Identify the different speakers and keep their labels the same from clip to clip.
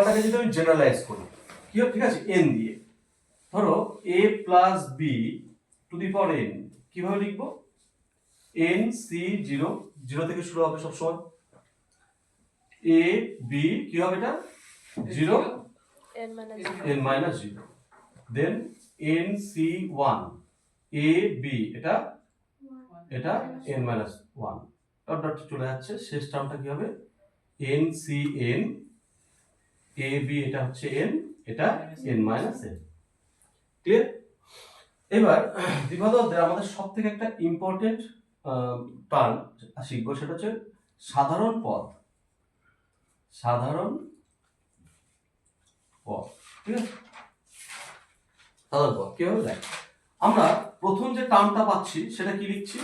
Speaker 1: এটাকে যদি আমি জেনারেলাইজ করি কি হবে, ঠিক আছে, n দিয়ে ধরো a plus B to the power n কিভাবে লিখবো, n c 0 0 থেকে শুরু হবে সবসময়, a b কি হবে এটা 0 n minus 0, then n c 1 a b এটা n minus 1 ডট ডট চলে যাচ্ছে, শেষ টার্মটা কি হবে n c n a b এটা হচ্ছে n, এটা n minus n। ক্লিয়ার? এবার দ্বিঘাতকদের আমাদের সবথেকে একটা ইম্পর্টেন্ট টার্ম শিখবো, সেটা হচ্ছে সাধারণ পদ। সাধারণ পদ, ঠিক আছে, সাধারণ পদ কিভাবে দেখ, আমরা প্রথম যে টার্মটা পাচ্ছি সেটা কি লিখছি,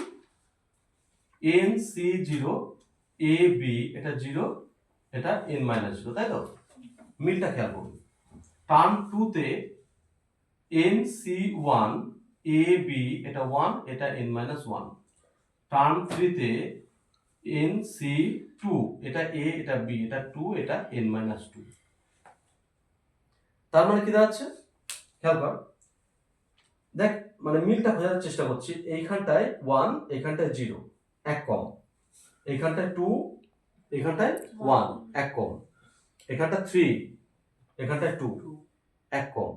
Speaker 1: n c 0 a b এটা 0 এটা n minus 0, তাই তো? মিলটা খেয়াল করুন, টার্ম 2 তে n c 1 a b এটা 1 এটা n minus 1, টার্ম 3 তে n c 2 এটা a এটা b এটা 2 এটা n minus 2। তার মানে কি দাঁড়াচ্ছে খেয়াল কর, দেখ মানে মিলটা খোঁজার চেষ্টা করছি, এইখানটায় 1 এইখানটায় 0 এক কম, এইখানটায় 2 এইখানটায় 1 এক কম, এখানটা 3 এখানটায় 2 এক কম।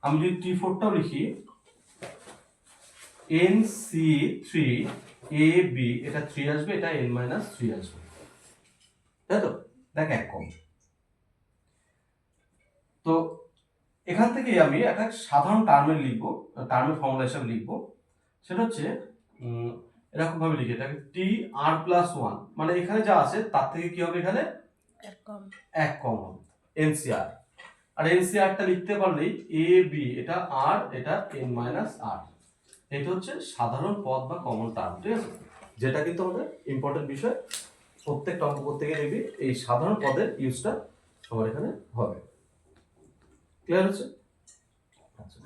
Speaker 1: আমি যদি t4 টাও লিখি nc3 ab এটা 3 আসবে এটা n minus 3 আসবে, তাই তো? দেখ এক কম। তো এখান থেকে আমি একটা সাধারণ টার্মের লিখবো, টার্মের ফর্মুলা হিসেবে লিখবো, সেটা হচ্ছে এরকম ভাবে লিখে এটাকে টি আর প্লাস 1, মানে এখানে যা আছে তার থেকে কি হবে, এখানে এক কম হবে এনসিআর, আর এনসিআরটা লিখতে পারলেই এ বি এটা আর এটা n minus r, এটা হচ্ছে সাধারণ পদ বা কমন টার্ম, ঠিক আছে, যেটা কিন্তু আমাদের ইম্পর্টেন্ট বিষয়, প্রত্যেকটা অঙ্ক করতে গিয়ে দেখবি এই সাধারণ পদের ইউজটা আমার এখানে হবে। ক্লিয়ার হচ্ছে? আচ্ছা